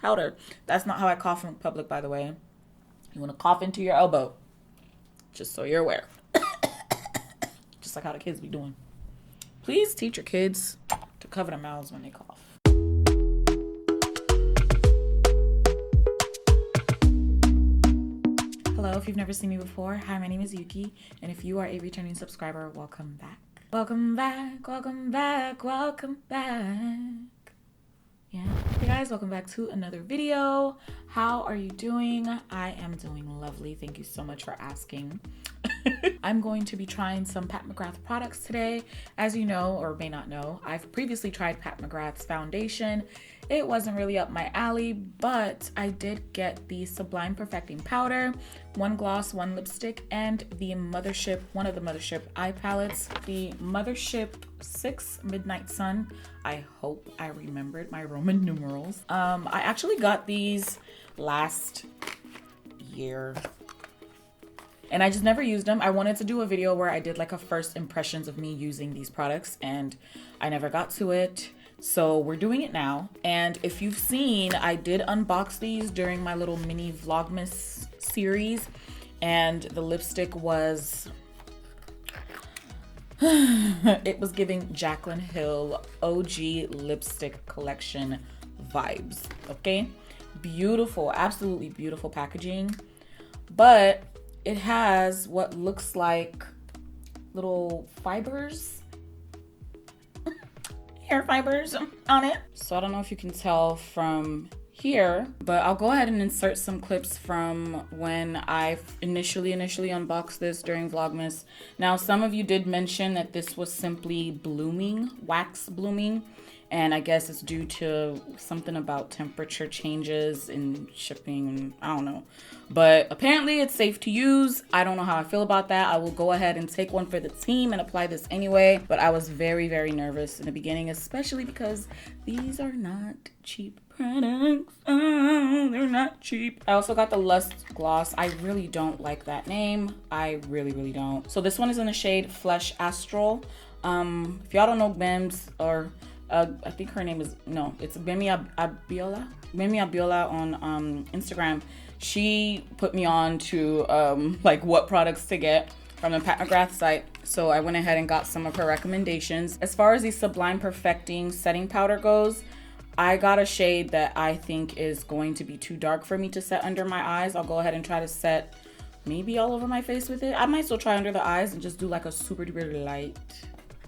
powder. That's not how I cough in public, by the way. You want to cough into your elbow, just so you're aware. Just like how the kids be doing. Please teach your kids to cover their mouths when they cough. Hello, if you've never seen me before, hi, my name is Youkeyy, and if you are a returning subscriber, welcome back. Welcome back, welcome back, welcome back. Yeah. Hey guys, welcome back to another video. How are you doing? I am doing lovely. Thank you so much for asking. I'm going to be trying some Pat McGrath products today. As you know, or may not know, I've previously tried Pat McGrath's foundation. It wasn't really up my alley, but I did get the Sublime Perfecting Powder, one gloss, one lipstick, and the Mothership, one of the Mothership eye palettes, the Mothership VI Midnight Sun. I hope I remembered my Roman numerals. I actually got these last year, and I just never used them. I wanted to do a video where I did like a first impressions of me using these products, and I never got to it. So we're doing it now. And if you've seen, I did unbox these during my little mini Vlogmas series. And the lipstick was, it was giving Jaclyn Hill OG lipstick collection vibes, okay? Beautiful, absolutely beautiful packaging. But it has what looks like little fibers, hair fibers on it. So I don't know if you can tell from here, but I'll go ahead and insert some clips from when I initially unboxed this during Vlogmas. Now, some of you did mention that this was simply blooming, wax blooming, and I guess it's due to something about temperature changes in shipping, I don't know. But apparently it's safe to use. I don't know how I feel about that. I will go ahead and take one for the team and apply this anyway. But I was very, very nervous in the beginning, especially because these are not cheap products. Oh, they're not cheap. I also got the Lust Gloss. I really don't like that name. I really, really don't. So this one is in the shade Flesh Astral. If y'all don't know Bems, or I think her name is, no, it's Bemi Abiola. Bemi Abiola on Instagram. She put me on to like what products to get from the Pat McGrath site. So I went ahead and got some of her recommendations. As far as the Sublime Perfecting setting powder goes, I got a shade that I think is going to be too dark for me to set under my eyes. I'll go ahead and try to set maybe all over my face with it. I might still try under the eyes and just do like a super duper light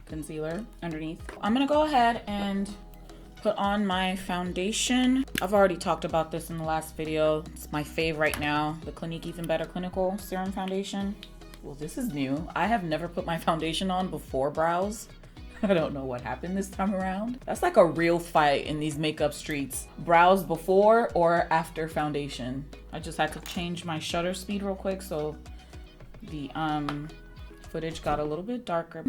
concealer underneath. I'm gonna go ahead and put on my foundation. I've already talked about this in the last video. It's my fave right now, the Clinique Even Better Clinical Serum Foundation. Well, this is new. I have never put my foundation on before brows. I don't know what happened this time around. That's like a real fight in these makeup streets. Brows before or after foundation. I just had to change my shutter speed real quick so the footage got a little bit darker.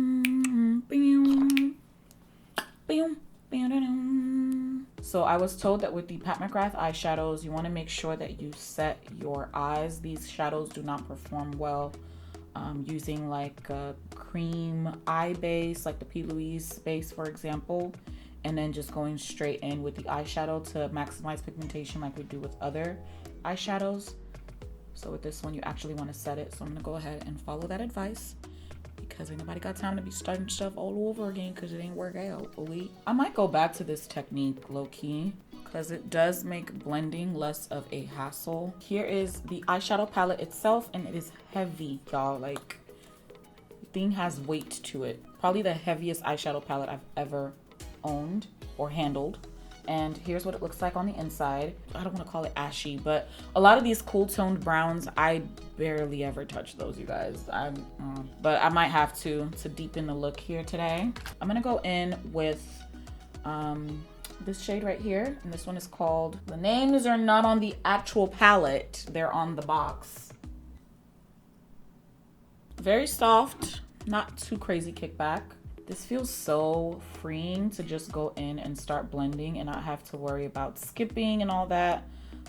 So I was told that with the Pat McGrath eyeshadows, you want to make sure that you set your eyes. These shadows do not perform well using like a cream eye base, like the P. Louise base, for example, and then just going straight in with the eyeshadow to maximize pigmentation like we do with other eyeshadows. So with this one, you actually want to set it. So I'm gonna go ahead and follow that advice, because ain't nobody got time to be starting stuff all over again because it ain't work out. I might go back to this technique low-key because it does make blending less of a hassle. Here is the eyeshadow palette itself, and it is heavy, y'all. Like, the thing has weight to it. Probably the heaviest eyeshadow palette I've ever owned or handled. And here's what it looks like on the inside. I don't want to call it ashy, but a lot of these cool toned browns, I barely ever touch those, you guys. But I might have to deepen the look here today. I'm gonna go in with this shade right here, and this one is called, the names are not on the actual palette, they're on the box. Very soft, not too crazy kickback. This feels so freeing to just go in and start blending and not have to worry about skipping and all that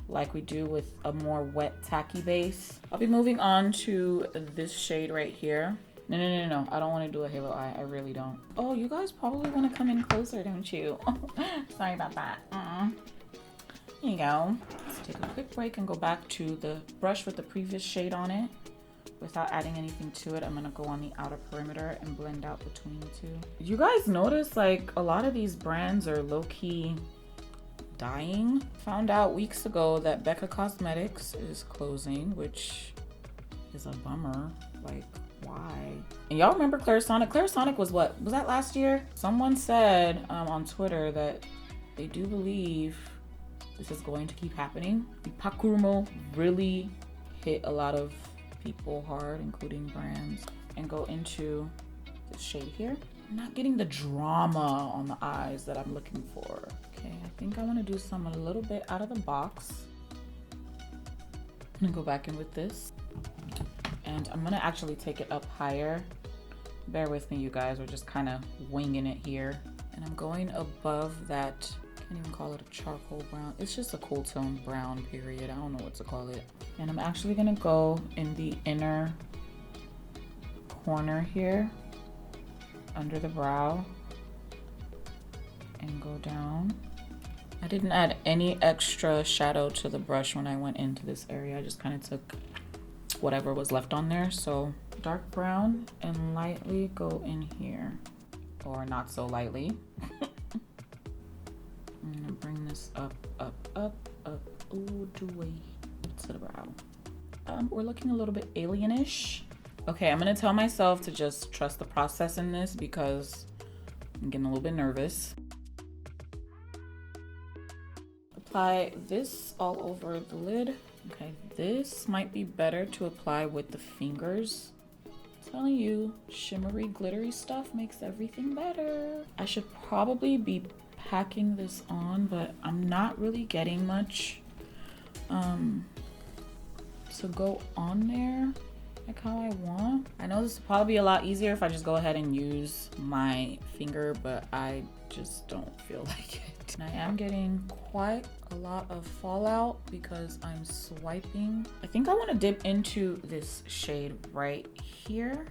like we do with a more wet tacky base. I'll be moving on to this shade right here. No, I don't want to do a halo eye. I really don't. Oh, you guys probably want to come in closer, don't you? Sorry about that. There you go. Let's take a quick break and go back to the brush with the previous shade on it. Without adding anything to it, I'm gonna go on the outer perimeter and blend out between the two. You guys notice like a lot of these brands are low-key dying. Found out weeks ago that Becca Cosmetics is closing, which is a bummer. Like, why? And y'all remember Clarisonic? Clarisonic was what? Was that last year? Someone said on Twitter that they do believe this is going to keep happening. The Pakurmo really hit a lot of people hard, including brands, and go into this shade here. I'm not getting the drama on the eyes that I'm looking for. Okay, I think I want to do some a little bit out of the box. I'm gonna go back in with this, and I'm gonna actually take it up higher. Bear with me, you guys. We're just kind of winging it here, and I'm going above that. Can't even call it a charcoal brown. It's just a cool tone brown, period. I don't know what to call it. And I'm actually gonna go in the inner corner here under the brow and go down. I didn't add any extra shadow to the brush when I went into this area. I just kind of took whatever was left on there. So dark brown and lightly go in here, or not so lightly. I'm gonna bring this up all the way to the brow. We're looking a little bit alienish. Okay, I'm gonna tell myself to just trust the process in this because I'm getting a little bit nervous. Apply this all over the lid. Okay, this might be better to apply with the fingers. I'm telling you, shimmery, glittery stuff makes everything better. I should probably be packing this on, but I'm not really getting much to go on there like how I want. I know this would probably be a lot easier if I just go ahead and use my finger, but I just don't feel like it. And I am getting quite a lot of fallout because I'm swiping. I think I want to dip into this shade right here.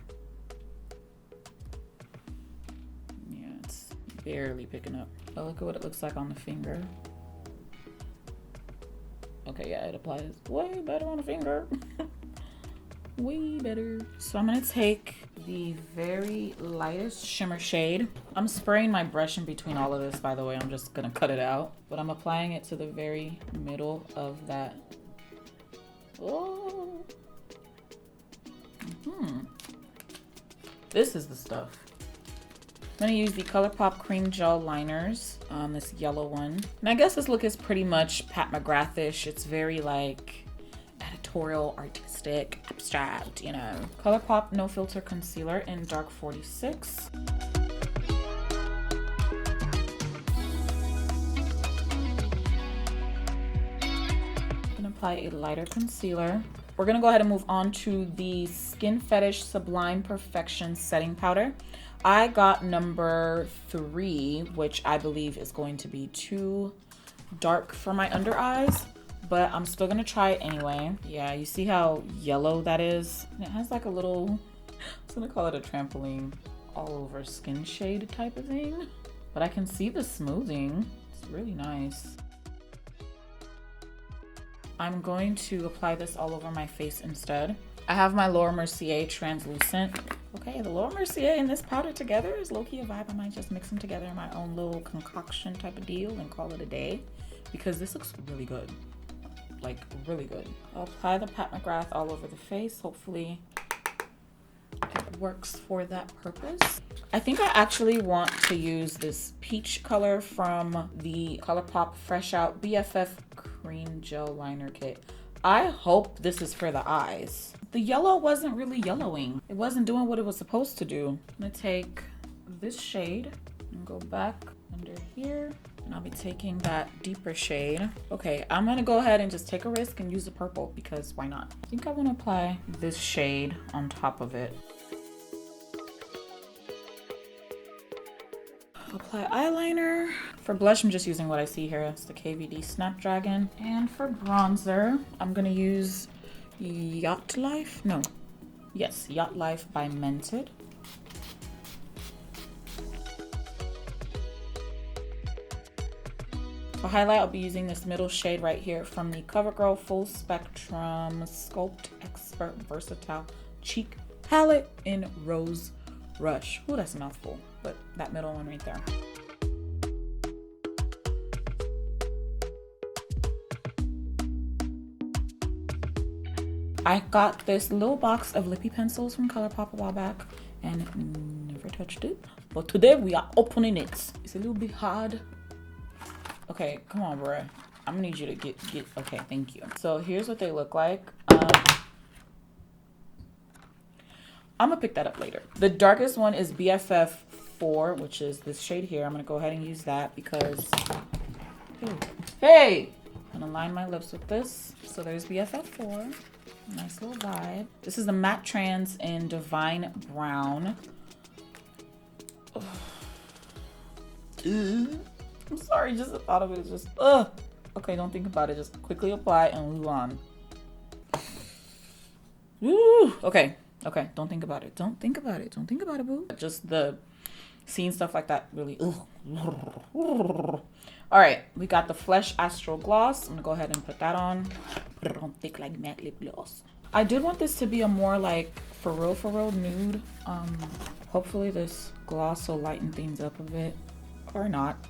Yeah, it's barely picking up. But look at what it looks like on the finger. Okay, yeah, it applies way better on the finger. Way better. So I'm gonna take the very lightest shimmer shade. I'm spraying my brush in between all of this, by the way. I'm just gonna cut it out. But I'm applying it to the very middle of that. Oh. This is the stuff. I'm gonna use the ColourPop Cream Gel Liners, this yellow one. And I guess this look is pretty much Pat McGrath-ish. It's very like editorial, artistic, abstract, you know. ColourPop No Filter Concealer in Dark 46. I'm gonna apply a lighter concealer. We're gonna go ahead and move on to the Skin Fetish Sublime Perfection Setting Powder. I got number 3, which I believe is going to be too dark for my under eyes, but I'm still gonna try it anyway. Yeah, you see how yellow that is? And it has like a little, I was gonna call it a trampoline, all over skin shade type of thing. But I can see the smoothing. It's really nice. I'm going to apply this all over my face instead. I have my Laura Mercier translucent. Okay, the Laura Mercier and this powder together is low-key a vibe. I might just mix them together in my own little concoction type of deal and call it a day, because this looks really good. Like, really good. I'll apply the Pat McGrath all over the face. Hopefully it works for that purpose. I think I actually want to use this peach color from the ColourPop Fresh Out BFF Cream Gel Liner Kit. I hope this is for the eyes. The yellow wasn't really yellowing. It wasn't doing what it was supposed to do. I'm gonna take this shade and go back under here. And I'll be taking that deeper shade. Okay, I'm gonna go ahead and just take a risk and use the purple because why not? I think I wanna apply this shade on top of it. Apply eyeliner. For blush, I'm just using what I see here. It's the KVD Snapdragon. And for bronzer, I'm gonna use Yacht Life. No, yes, Yacht Life by Mented. For highlight, I'll be using this middle shade right here from the CoverGirl Full Spectrum Sculpt Expert Versatile Cheek Palette in Rose Rush. Ooh, that's a mouthful, but that middle one right there. I got this little box of lippy pencils from ColourPop a while back and never touched it. But today we are opening it. It's a little bit hard. Okay, come on, bro. I'm gonna need you to get, okay, thank you. So here's what they look like. I'm gonna pick that up later. The darkest one is BFF4, which is this shade here. I'm gonna go ahead and use that because, hey! I'm gonna line my lips with this. So there's BFF4. Nice little vibe. This is the Matte Trans in Divine Brown. I'm sorry, just the thought of it is just, okay, don't think about it. Just quickly apply and move on. Woo! Okay, don't think about it. Don't think about it. Don't think about it, boo. Just the seeing stuff like that really, All right, we got the Flesh Astral Gloss. I'm gonna go ahead and put that on. Put it on thick like matte lip gloss. I did want this to be a more like for real nude. Hopefully this gloss will lighten things up a bit, or not.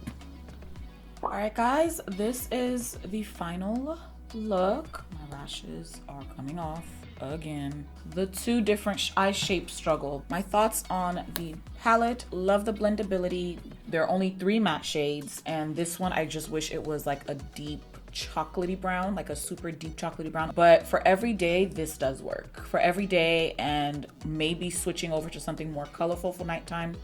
All right, guys, this is the final look. My lashes are coming off again. The two different eye shapes struggle. My thoughts on the palette: love the blendability. There are only 3 matte shades, and this one I just wish it was like a deep chocolatey brown, like a super deep chocolatey brown. But for every day, this does work. For every day, and maybe switching over to something more colorful for nighttime.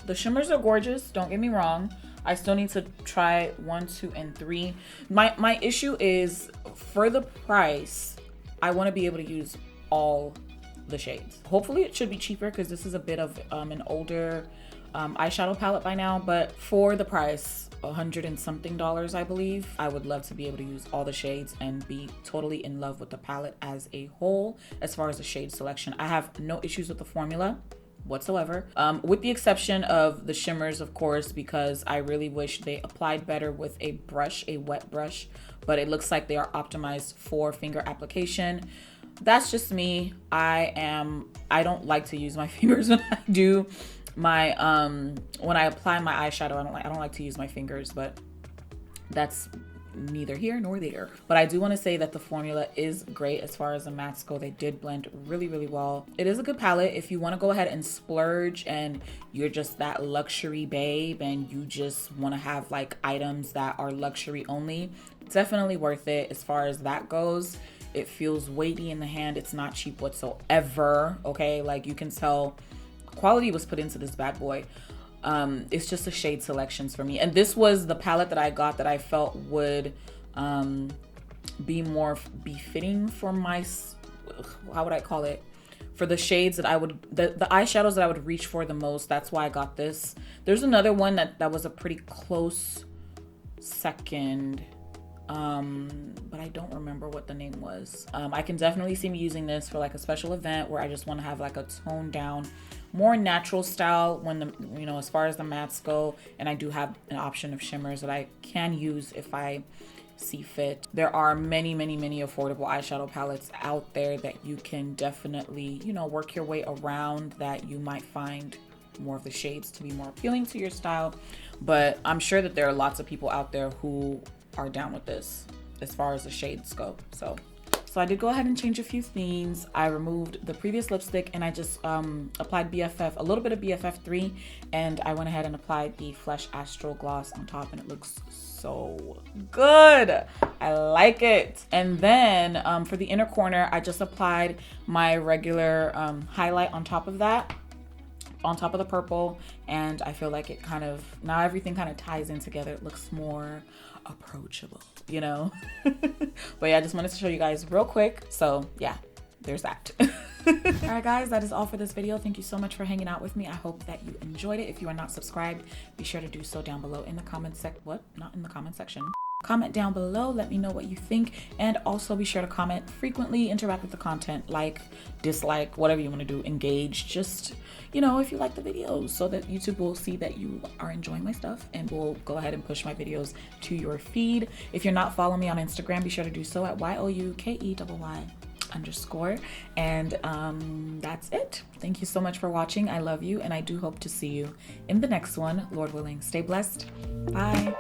The shimmers are gorgeous, don't get me wrong. I still need to try 1, 2, and 3. My issue is for the price, I want to be able to use all the shades. Hopefully it should be cheaper because this is a bit of an older eyeshadow palette by now, but for the price, $100 and something, I believe, I would love to be able to use all the shades and be totally in love with the palette as a whole. As far as the shade selection, I have no issues with the formula whatsoever, with the exception of the shimmers, of course, because I really wish they applied better with a brush, a wet brush, but it looks like they are optimized for finger application. That's just me. I don't like to use my fingers when I do my when I apply my eyeshadow. I don't like to use my fingers, but that's neither here nor there. But I do want to say that the formula is great as far as the mattes go. They did blend really well. It is a good palette if you want to go ahead and splurge and you're just that luxury babe and you just want to have like items that are luxury only. Definitely worth it as far as that goes. It feels weighty in the hand. It's not cheap whatsoever. Okay, like you can tell quality was put into this bad boy. It's just the shade selections for me, and this was the palette that I got that I felt would be more befitting for my, how would I call it, for the shades that I would, the eyeshadows that I would reach for the most. That's why I got this. There's another one that was a pretty close second, but I don't remember what the name was. I can definitely see me using this for like a special event where I just want to have like a toned down, more natural style when the, you know, as far as the mattes go. And I do have an option of shimmers that I can use if I see fit. There are many affordable eyeshadow palettes out there that you can definitely, you know, work your way around, that you might find more of the shades to be more appealing to your style. But I'm sure that there are lots of people out there who are down with this as far as the shades go. So I did go ahead and change a few things. I removed the previous lipstick and I just applied BFF, a little bit of BFF3, and I went ahead and applied the Flesh Astral Gloss on top, and it looks so good. I like it. And then for the inner corner, I just applied my regular highlight on top of that, on top of the purple, and I feel like it kind of, now everything kind of ties in together. It looks more approachable, you know. But yeah, I just wanted to show you guys real quick. So yeah, there's that. All right guys, that is all for this video. Thank you so much for hanging out with me. I hope that you enjoyed it. If you are not subscribed, be sure to do so down below in the comment section. Comment down below, let me know what you think, and also be sure to comment frequently, interact with the content, like, dislike, whatever you want to do, engage, just, you know, if you like the videos, so that YouTube will see that you are enjoying my stuff and will go ahead and push my videos to your feed. If you're not following me on Instagram, be sure to do so at YOUKEYY_. And that's it. Thank you so much for watching. I love you, and I do hope to see you in the next one, Lord willing. Stay blessed. Bye.